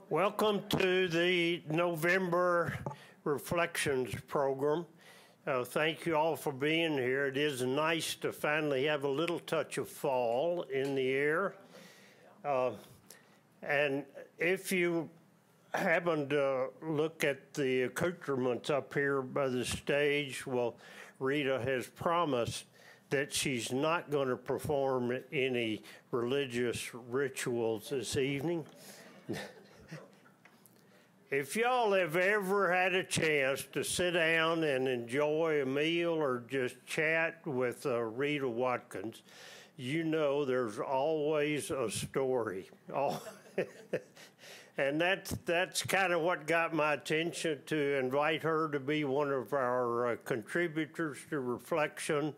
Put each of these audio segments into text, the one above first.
Welcome to the November Reflections program. Thank you all for being here. It is nice to finally have a little touch of fall in the air. And if you happen to look at the accoutrements up here by the stage, well, Rita has promised that she's not going to perform any religious rituals this evening. If y'all have ever had a chance to sit down and enjoy a meal or just chat with Rita Watkins, you know there's always a story. And that's kind of what got my attention to invite her to be one of our contributors to Reflection.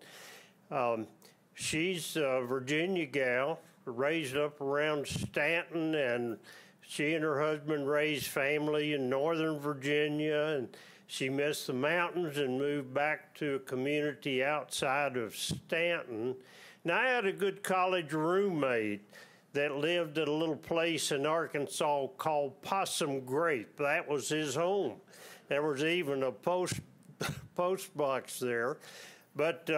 She's a Virginia gal, raised up around Stanton, and she and her husband raised family in Northern Virginia, and she missed the mountains and moved back to a community outside of Stanton. Now, I had a good college roommate that lived at a little place in Arkansas called Possum Grape. That was his home. There was even a post box there. But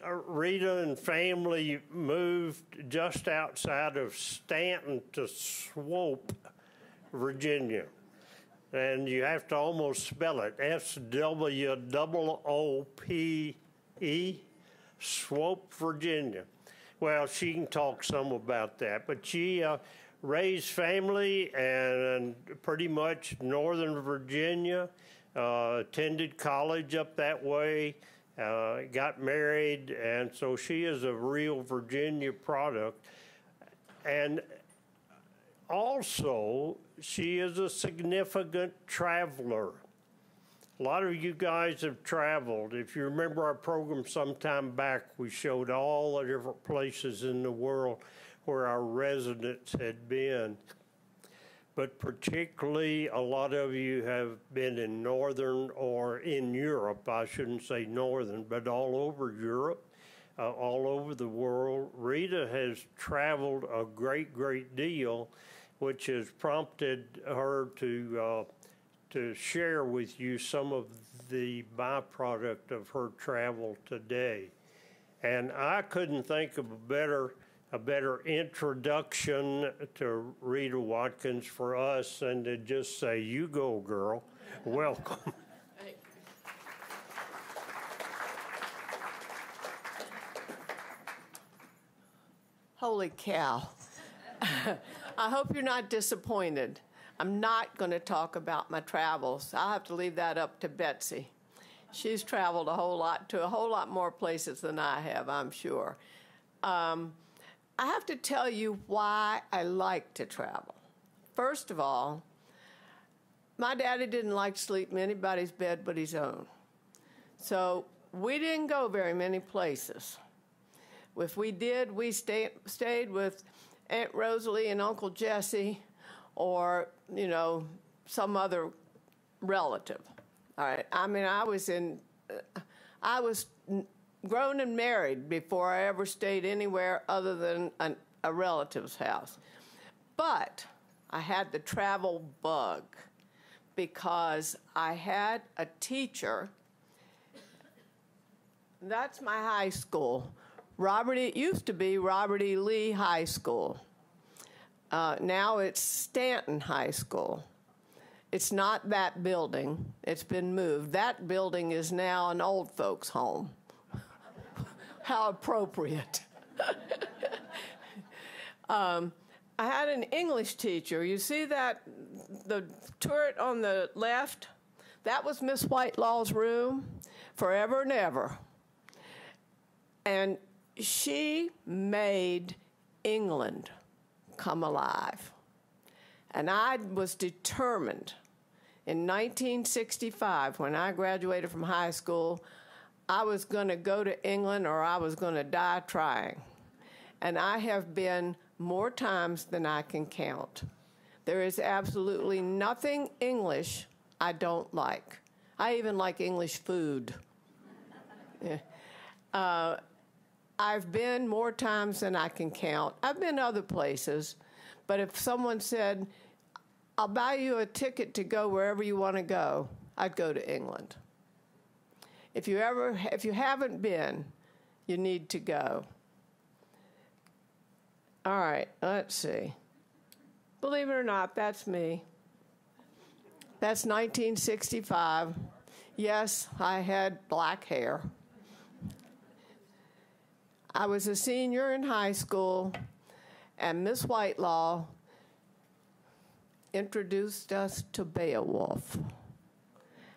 Rita and family moved just outside of Stanton to Swope, Virginia. And you have to almost spell it, S-W-O-O-P-E, Swope, Virginia. Well, she can talk some about that. But she raised family and pretty much Northern Virginia, attended college up that way, got married, and so she is a real Virginia product. And also, she is a significant traveler. A lot of you guys have traveled. If you remember our program sometime back, we showed all the different places in the world where our residents had been. But particularly, a lot of you have been in Northern or in Europe. I shouldn't say Northern, but all over Europe, all over the world. Rita has traveled a great deal, which has prompted her to share with you some of the byproduct of her travel today. And I couldn't think of a better introduction to Rita Watkins for us than to just say, you go, girl. Welcome. Thank you. Holy cow. I hope you're not disappointed. I'm not going to talk about my travels. I'll have to leave that up to Betsy. She's traveled a whole lot more places than I have, I'm sure. I have to tell you why I like to travel. First of all, my daddy didn't like to sleep in anybody's bed but his own. So we didn't go very many places. If we did, we stayed with Aunt Rosalie and Uncle Jesse or, some other relative. All right. I mean, I was grown and married before I ever stayed anywhere other than a relative's house. But I had the travel bug because I had a teacher. That's my high school. It used to be Robert E. Lee High School. Now it's Stanton High School. It's not that building. It's been moved. That building is now an old folks' home. How appropriate. I had an English teacher. You see that, the turret on the left? That was Miss Whitelaw's room forever and ever. And she made England come alive. And I was determined in 1965, when I graduated from high school, I was going to go to England or I was going to die trying. And I have been more times than I can count. There is absolutely nothing English I don't like. I even like English food. I've been more times than I can count. I've been other places, but if someone said, I'll buy you a ticket to go wherever you want to go, I'd go to England. If you haven't been, you need to go. All right, let's see. Believe it or not, that's me. That's 1965. Yes, I had black hair. I was a senior in high school, and Miss Whitelaw introduced us to Beowulf.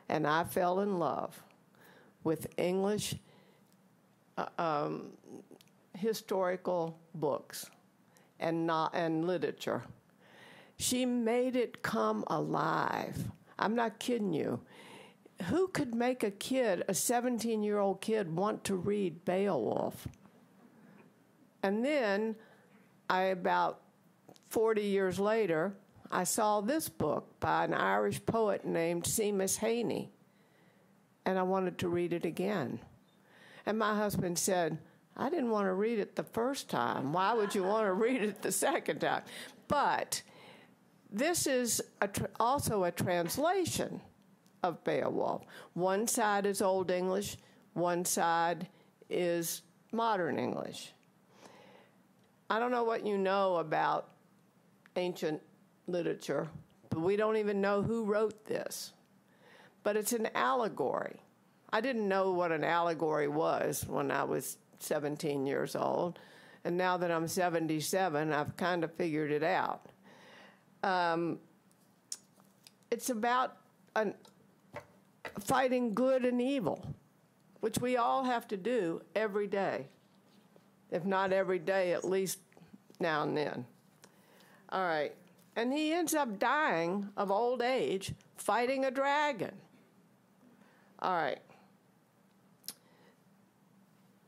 And I fell in love with English historical books and literature. She made it come alive. I'm not kidding you. Who could make a 17-year-old kid, want to read Beowulf? And then, about 40 years later, I saw this book by an Irish poet named Seamus Heaney, and I wanted to read it again. And my husband said, I didn't want to read it the first time. Why would you want to read it the second time? But this is also a translation of Beowulf. One side is Old English, one side is modern English. I don't know what you know about ancient literature, but we don't even know who wrote this. But it's an allegory. I didn't know what an allegory was when I was 17 years old, and now that I'm 77, I've kind of figured it out. It's about fighting good and evil, which we all have to do every day. If not every day, at least now and then. All right. And he ends up dying of old age fighting a dragon. All right.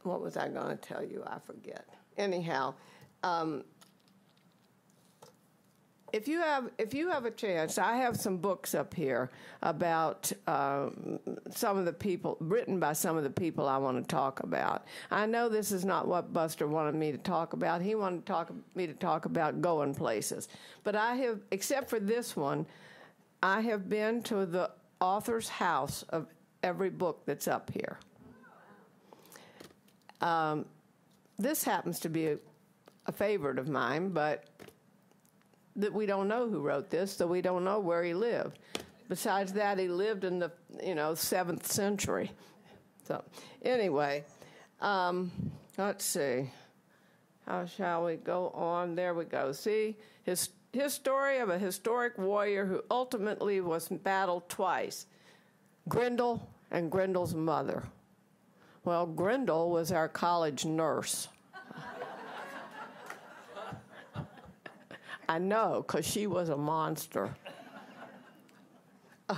What was I going to tell you? I forget. Anyhow, if you have a chance, I have some books up here about some of the people, written by some of the people I want to talk about. I know this is not what Buster wanted me to talk about. He wanted me to talk about going places. But I have, except for this one, I have been to the author's house of every book that's up here. This happens to be a favorite of mine, but that we don't know who wrote this, so we don't know where he lived. Besides that, he lived in the 7th century. So anyway, let's see. How shall we go on? There we go. See, his story of a historic warrior who ultimately was battled twice, Grendel and Grendel's mother. Well, Grendel was our college nurse. I know, because she was a monster.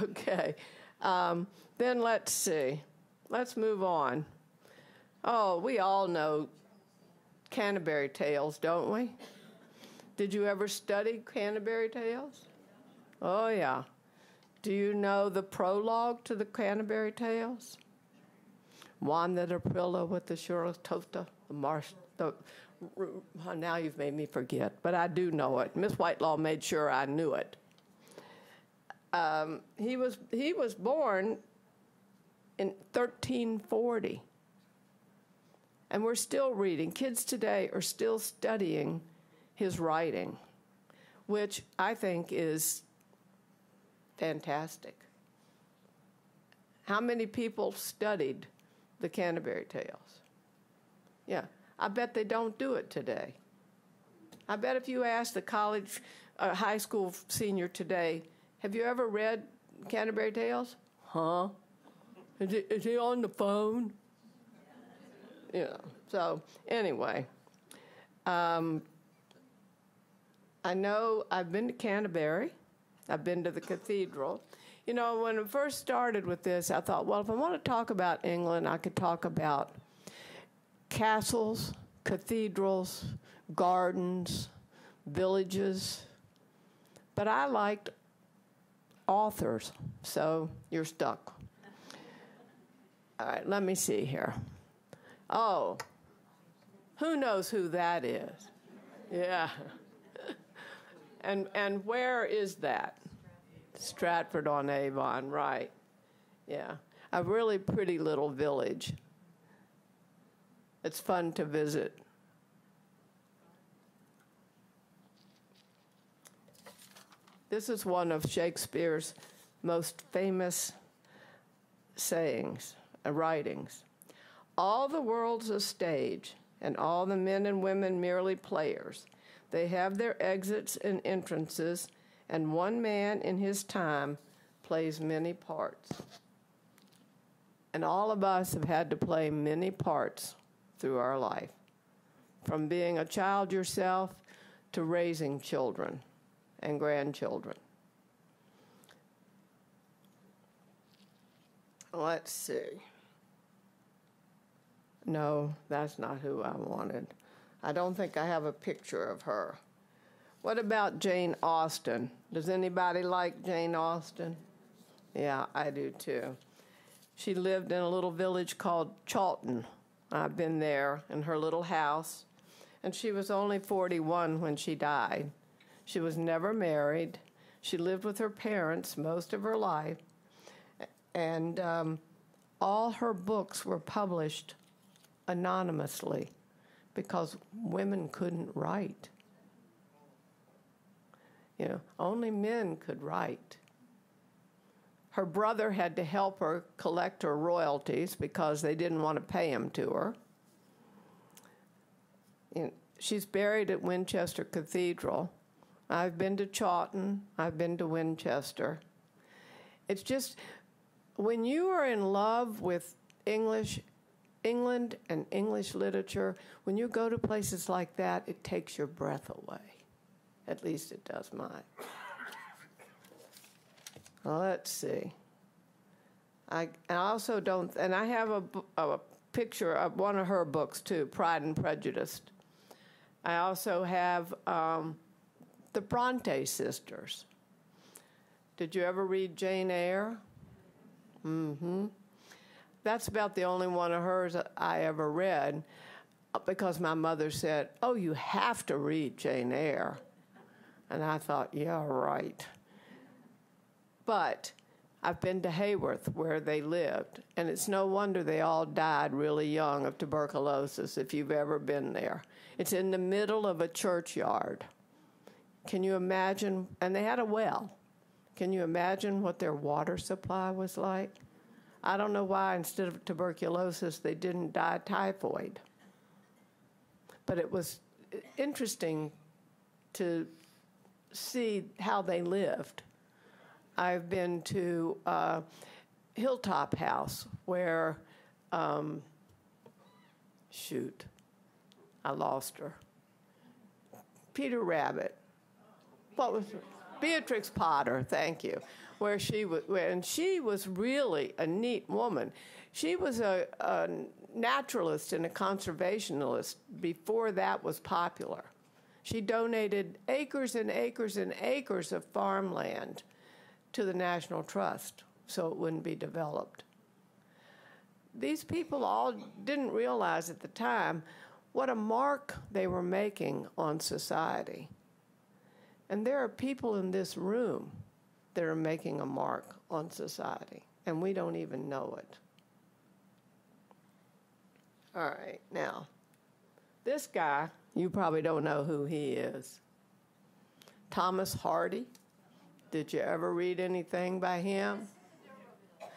Okay. Then let's see. Let's move on. Oh, we all know Canterbury Tales, don't we? Did you ever study Canterbury Tales? Oh, yeah. Do you know the prologue to the Canterbury Tales? Wanda the Aprilla with the Shurotota, the marsh, now you've made me forget, but I do know it. Miss Whitelaw made sure I knew it. He was born in 1340, and we're still reading. Kids today are still studying his writing, which I think is fantastic. How many people studied the Canterbury Tales? Yeah. I bet they don't do it today. I bet if you ask the college, high school senior today, have you ever read Canterbury Tales? Huh? Is he on the phone? Yeah. So anyway, I know I've been to Canterbury. I've been to the cathedral. You know, when I first started with this, I thought, well, if I want to talk about England, I could talk about castles, cathedrals, gardens, villages. But I liked authors, so you're stuck. All right, let me see here. Oh, who knows who that is? Yeah. And where is that? Stratford-on-Avon, right. Yeah. A really pretty little village. It's fun to visit. This is one of Shakespeare's most famous sayings, writings. All the world's a stage, and all the men and women merely players. They have their exits and entrances, and one man in his time plays many parts. And all of us have had to play many parts through our life, from being a child yourself to raising children and grandchildren. Let's see. No, that's not who I wanted. I don't think I have a picture of her. What about Jane Austen? Does anybody like Jane Austen? Yeah, I do too. She lived in a little village called Chawton. I've been there in her little house, and she was only 41 when she died. She was never married. She lived with her parents most of her life, and all her books were published anonymously because women couldn't write. You know, only men could write. Her brother had to help her collect her royalties because they didn't want to pay him to her. She's buried at Winchester Cathedral. I've been to Chawton. I've been to Winchester. It's just, when you are in love with England and English literature, when you go to places like that, it takes your breath away. At least it does mine. Well, let's see. I also don't, and I have a picture of one of her books too, Pride and Prejudice. I also have the Bronte sisters. Did you ever read Jane Eyre? Mm-hmm. That's about the only one of hers I ever read because my mother said, "Oh, you have to read Jane Eyre." And I thought, yeah, right. But I've been to Haworth, where they lived, and it's no wonder they all died really young of tuberculosis, if you've ever been there. It's in the middle of a churchyard. Can you imagine? And they had a well. Can you imagine what their water supply was like? I don't know why instead of tuberculosis they didn't die typhoid. But it was interesting to see how they lived. I've been to Hilltop House where, I lost her. Peter Rabbit. What was it? Beatrix Potter, thank you. Where she was, and she was really a neat woman. She was a naturalist and a conservationist before that was popular. She donated acres and acres and acres of farmland to the National Trust so it wouldn't be developed. These people all didn't realize at the time what a mark they were making on society. And there are people in this room that are making a mark on society, and we don't even know it. All right, now, this guy, you probably don't know who he is. Thomas Hardy. Did you ever read anything by him?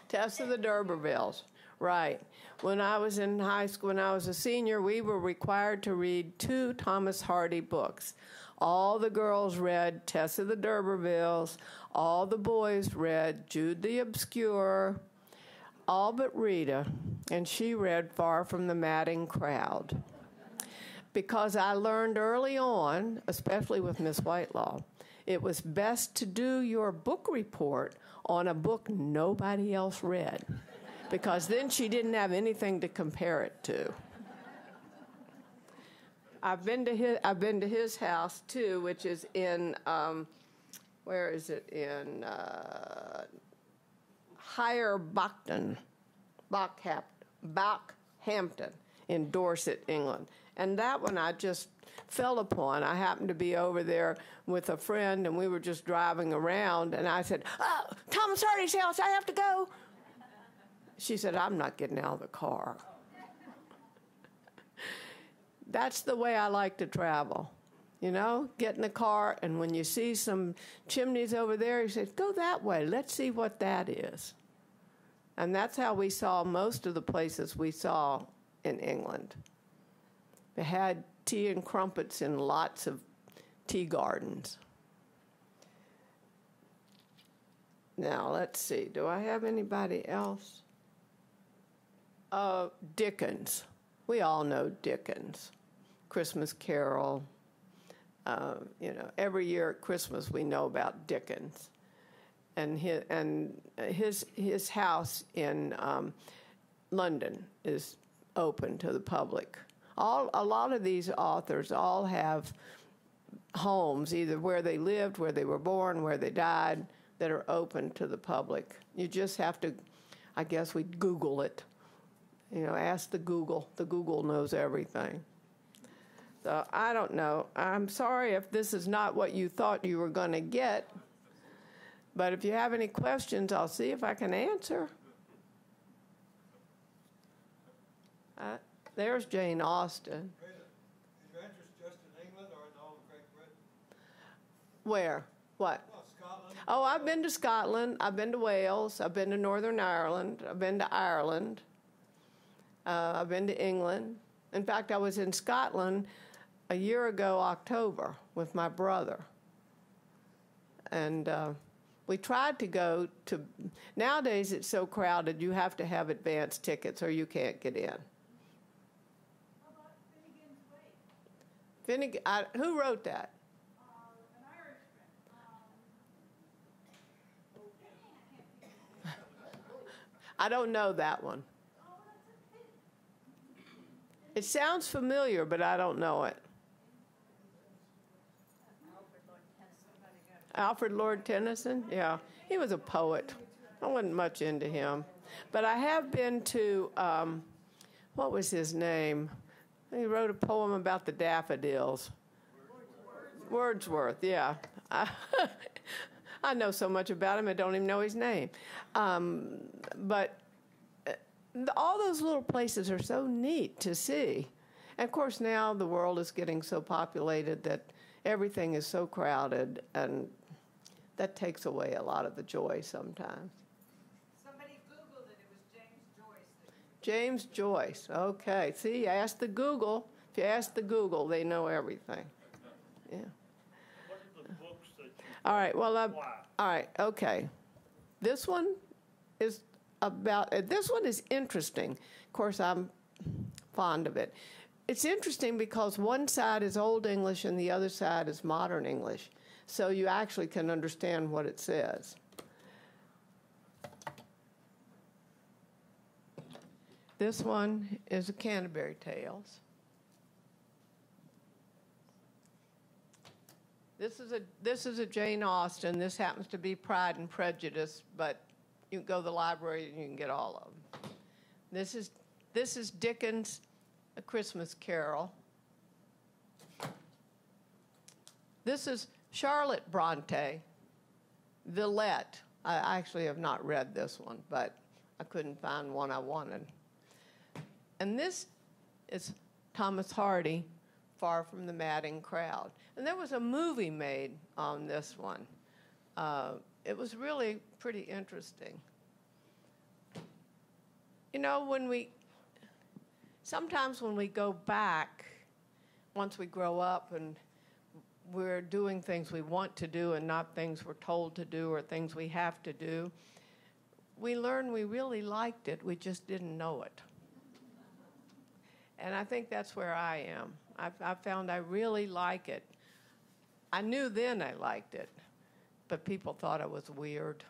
Tess of the D'Urbervilles, right. When I was in high school, when I was a senior, we were required to read 2 Thomas Hardy books. All the girls read Tess of the D'Urbervilles. All the boys read Jude the Obscure, all but Rita, and she read Far from the Madding Crowd. Because I learned early on, especially with Miss Whitelaw, it was best to do your book report on a book nobody else read, because then she didn't have anything to compare it to. I've been to his house too, which is in where is it? In Higher Bockhampton in Dorset, England. And that one I just fell upon. I happened to be over there with a friend, and we were just driving around, and I said, "Oh, Thomas Hardy's house, I have to go." She said, "I'm not getting out of the car." That's the way I like to travel. You know, get in the car, and when you see some chimneys over there, you say, "Go that way. Let's see what that is." And that's how we saw most of the places we saw in England. They had tea and crumpets in lots of tea gardens. Now, let's see. Do I have anybody else? Dickens. We all know Dickens. Christmas Carol. You know, every year at Christmas we know about Dickens. And his house in London is open to the public. A lot of these authors all have homes, either where they lived, where they were born, where they died, that are open to the public. You just have to, I guess we'd Google it. You know, ask the Google. The Google knows everything. So I don't know. I'm sorry if this is not what you thought you were going to get. But if you have any questions, I'll see if I can answer. There's Jane Austen. Rita, is your interest just in England or in all of Great Britain? Where? What? Well, Scotland. Oh, I've been to Scotland. I've been to Wales. I've been to Northern Ireland. I've been to Ireland. I've been to England. In fact, I was in Scotland a year ago, October, with my brother. And we tried to go to, nowadays it's so crowded you have to have advance tickets or you can't get in. How about Finnegan's Wake? Who wrote that? An Irishman. I don't know that one. Oh, that's a pity. It sounds familiar, but I don't know it. Alfred Lord Tennyson? Yeah, he was a poet. I wasn't much into him. But I have been to, what was his name? He wrote a poem about the daffodils. Wordsworth, yeah. I know so much about him, I don't even know his name. But all those little places are so neat to see. And of course, now the world is getting so populated that everything is so crowded, and that takes away a lot of the joy sometimes. Somebody Googled it. It was James Joyce. James Joyce, okay. See, ask the Google. If you ask the Google, they know everything. Yeah. What are the books that you All right, well, Why? all right, okay. This one is this one is interesting. Of course, I'm fond of it. It's interesting because one side is Old English and the other side is Modern English. So you actually can understand what it says. This one is a Canterbury Tales. This is a Jane Austen. This happens to be Pride and Prejudice, but you can go to the library and you can get all of them. This is Dickens' A Christmas Carol. This is Charlotte Bronte, Villette. I actually have not read this one, but I couldn't find one I wanted. And this is Thomas Hardy, Far from the Madding Crowd. And there was a movie made on this one. It was really pretty interesting. You know, sometimes when we go back, once we grow up and we're doing things we want to do and not things we're told to do or things we have to do, we learn we really liked it, we just didn't know it. And I think that's where I am. I found I really like it. I knew then I liked it, but people thought I was weird.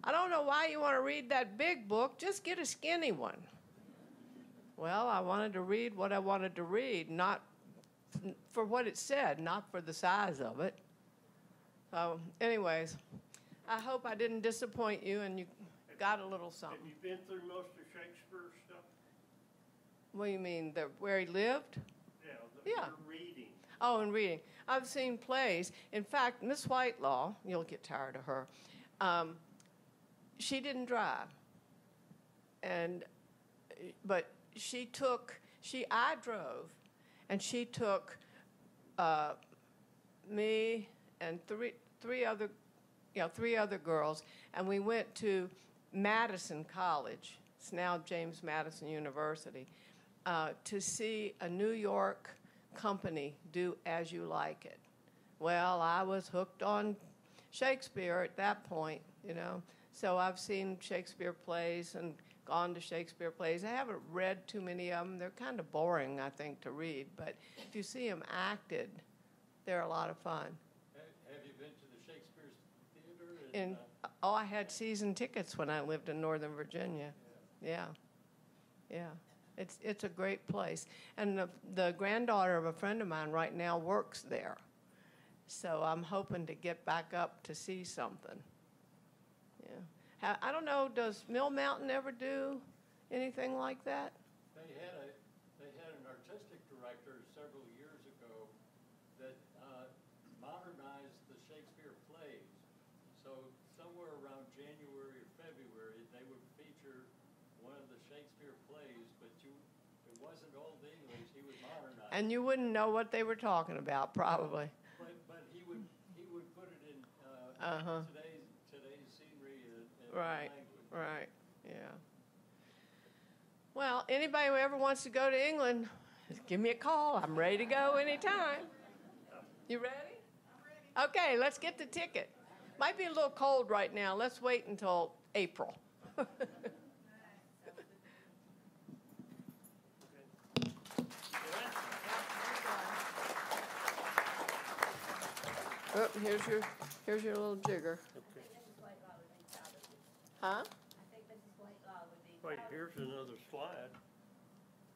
I don't know why you want to read that big book, just get a skinny one. Well, I wanted to read what I wanted to read, not for what it said, not for the size of it. So, anyways, I hope I didn't disappoint you and you got a little something. Have you been through most of Shakespeare's stuff? What do you mean, where he lived? Yeah. Reading. Oh, and reading. I've seen plays. In fact, Miss Whitelaw, you'll get tired of her, she didn't drive. But I drove, and she took me and three other girls, and we went to Madison College. It's now James Madison University, to see a New York company do As You Like It. Well, I was hooked on Shakespeare at that point, So I've seen Shakespeare plays and gone to Shakespeare plays. I haven't read too many of them. They're kind of boring, I think, to read. But if you see them acted, they're a lot of fun. Have you been to the Shakespeare Theater? I had season tickets when I lived in Northern Virginia. Yeah. It's a great place. And the granddaughter of a friend of mine right now works there. So I'm hoping to get back up to see something. Yeah. I don't know, does Mill Mountain ever do anything like that? They had an artistic director several years ago that modernized the Shakespeare plays. So somewhere around January or February, they would feature one of the Shakespeare plays, but it wasn't Old English. He would modernize. And you wouldn't know what they were talking about, probably. But he would put it in today's scenery and Right, language. right, yeah. Well, anybody who ever wants to go to England, just give me a call. I'm ready to go anytime. You ready? I'm ready. Okay, let's get the ticket. Might be a little cold right now. Let's wait until April. Oh, here's your little jigger. Huh? Wait, here's another slide.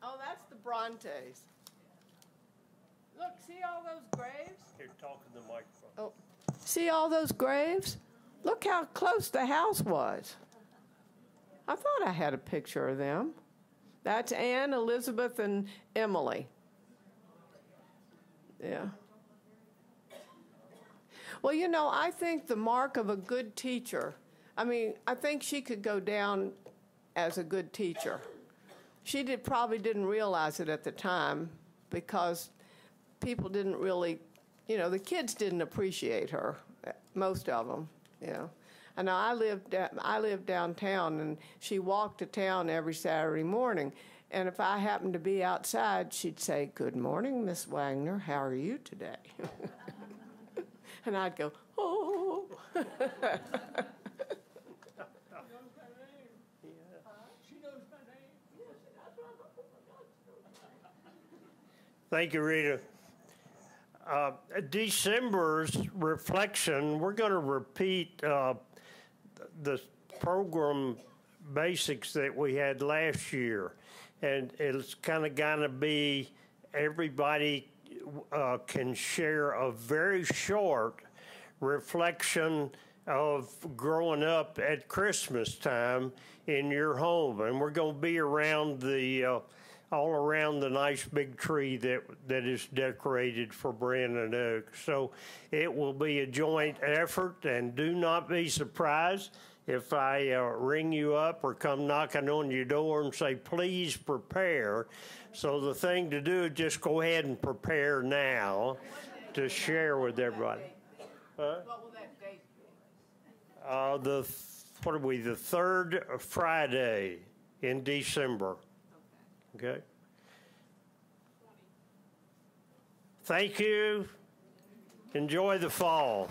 Oh, that's the Brontes. Look, see all those graves? Here, talk to the microphone. Oh, see all those graves? Look how close the house was. I thought I had a picture of them. That's Anne, Elizabeth, and Emily. Yeah. Well, I think the mark of a good teacher, I think she could go down as a good teacher. She probably didn't realize it at the time because people didn't really, the kids didn't appreciate her, most of them, And I lived downtown, and she walked to town every Saturday morning. And if I happened to be outside, she'd say, "Good morning, Miss Wagner. How are you today?" And I'd go, "Oh." Thank you, Rita. December's reflection, we're going to repeat the program basics that we had last year. And it's kind of going to be everybody can share a very short reflection of growing up at Christmas time in your home. And we're going to be around all around the nice big tree that is decorated for Brandon Oak. So it will be a joint effort, and do not be surprised if I ring you up or come knocking on your door and say, "Please prepare." So the thing to do is just go ahead and prepare now to share with everybody. What will that date be? The third Friday in December. Okay. Thank you. Enjoy the fall.